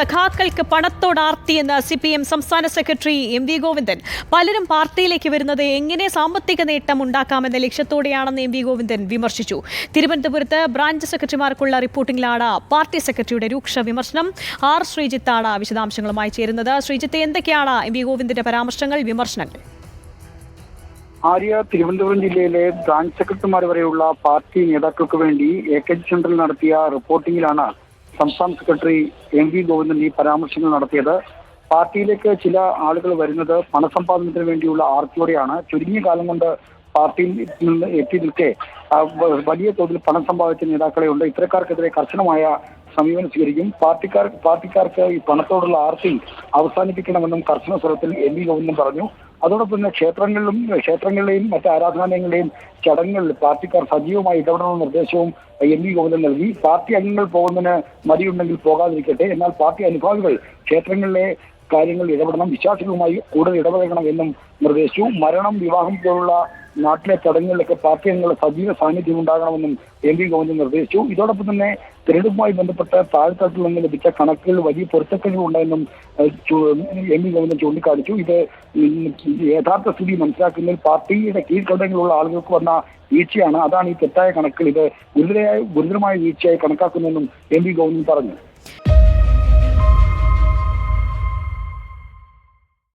സഖാക്കൾക്ക് പണത്തോടാർത്തിയെന്ന് CPM സംസ്ഥാന secretary MV Govindan. പലരും പാർട്ടിയിലേക്ക് വരുന്നത് എങ്ങനെ സാമ്പത്തിക നേട്ടം ഉണ്ടാക്കാമെന്ന ലക്ഷ്യത്തോടെയാണെന്ന് MV ഗോവിന്ദൻ വിമർശിച്ചു. തിരുവനന്തപുരത്ത് ബ്രാഞ്ച് സെക്രട്ടറിമാർക്കുള്ള റിപ്പോർട്ടിംഗിലാണ് പാർട്ടി സെക്രട്ടറിയുടെ രൂക്ഷ വിമർശനം. R. ശ്രീജിത്താണ് വിശദാംശങ്ങളുമായി ചേരുന്നത്. ശ്രീജിത്ത്, എന്തൊക്കെയാണ് MV ഗോവിന്ദന്റെ പരാമർശങ്ങൾ, വിമർശനങ്ങൾ? ആര്യ, തിരുവനന്തപുരം ജില്ലയിലെ ബ്രാഞ്ച് സെക്രട്ടറിമാർ വരെയുള്ള പാർട്ടി നേതാക്കൾക്ക് വേണ്ടി AKG സെന്ററിൽ നടത്തിയ റിപ്പോർട്ടിംഗിലാണ് സംസ്ഥാന സെക്രട്ടറി MV ഗോവിന്ദൻ ഈ പരാമർശങ്ങൾ നടത്തിയത്. പാർട്ടിയിലേക്ക് ചില ആളുകൾ വരുന്നത് പണസമ്പാദനത്തിന് വേണ്ടിയുള്ള ആർത്തിയോടെയാണ്. ചുരുങ്ങിയ കാലം കൊണ്ട് പാർട്ടിയിൽ നിന്ന് എത്തി നിൽക്കെ വലിയ തോതിൽ പണം സമ്പാദിച്ച നേതാക്കളെയുണ്ട്. ഇത്തരക്കാർക്കെതിരെ കർശനമായ സമീപനം സ്വീകരിക്കും. പാർട്ടിക്കാർക്ക് ഈ പണത്തോടുള്ള ആർത്തി അവസാനിപ്പിക്കണമെന്നും കർശന സ്വരത്തിൽ MV ഗോവിന്ദൻ പറഞ്ഞു. അതോടൊപ്പം തന്നെ ക്ഷേത്രങ്ങളിലെയും മറ്റ് ആരാധനാലയങ്ങളുടെയും ചടങ്ങുകളിൽ പാർട്ടിക്കാർ സജീവമായി ഇടപെടണമെന്ന നിർദ്ദേശവും MV ഗോവിന്ദൻ നൽകി. പാർട്ടി അംഗങ്ങൾ പോകുന്നതിന് മടിയുണ്ടെങ്കിൽ പോകാതിരിക്കട്ടെ, എന്നാൽ പാർട്ടി അനുഭാവികൾ ക്ഷേത്രങ്ങളിലെ കാര്യങ്ങളിൽ ഇടപെടണം, വിശ്വാസികളുമായി കൂടുതൽ ഇടപെടണം എന്നും നിർദ്ദേശിച്ചു. മരണം, വിവാഹം പോലുള്ള നാട്ടിലെ ചടങ്ങുകളിലൊക്കെ പാർട്ടി അംഗങ്ങളുടെ സജീവ സാന്നിധ്യം ഉണ്ടാകണമെന്നും MV ഗോവിന്ദൻ നിർദ്ദേശിച്ചു. ഇതോടൊപ്പം തന്നെ തെരഞ്ഞെടുപ്പുമായി ബന്ധപ്പെട്ട് താഴ്ത്തട്ടിൽ നിന്ന് ലഭിച്ച കണക്കുകളിൽ വലിയ പൊരുത്തക്കേടുകൾ ഉണ്ടായെന്നും MV ഗോവിന്ദൻ ചൂണ്ടിക്കാണിച്ചു. ഇത് യഥാർത്ഥ സ്ഥിതി മനസ്സിലാക്കുന്നതിൽ പാർട്ടിയുടെ കീഴ്ഘടകങ്ങളിലുള്ള ആളുകൾക്ക് വന്ന വീഴ്ചയാണ്. അതാണ് ഈ തെറ്റായ കണക്കുകൾ ഇത് ഗുരുതരമായ വീഴ്ചയായി കണക്കാക്കുന്നതെന്നും MV ഗോവിന്ദൻ പറഞ്ഞു.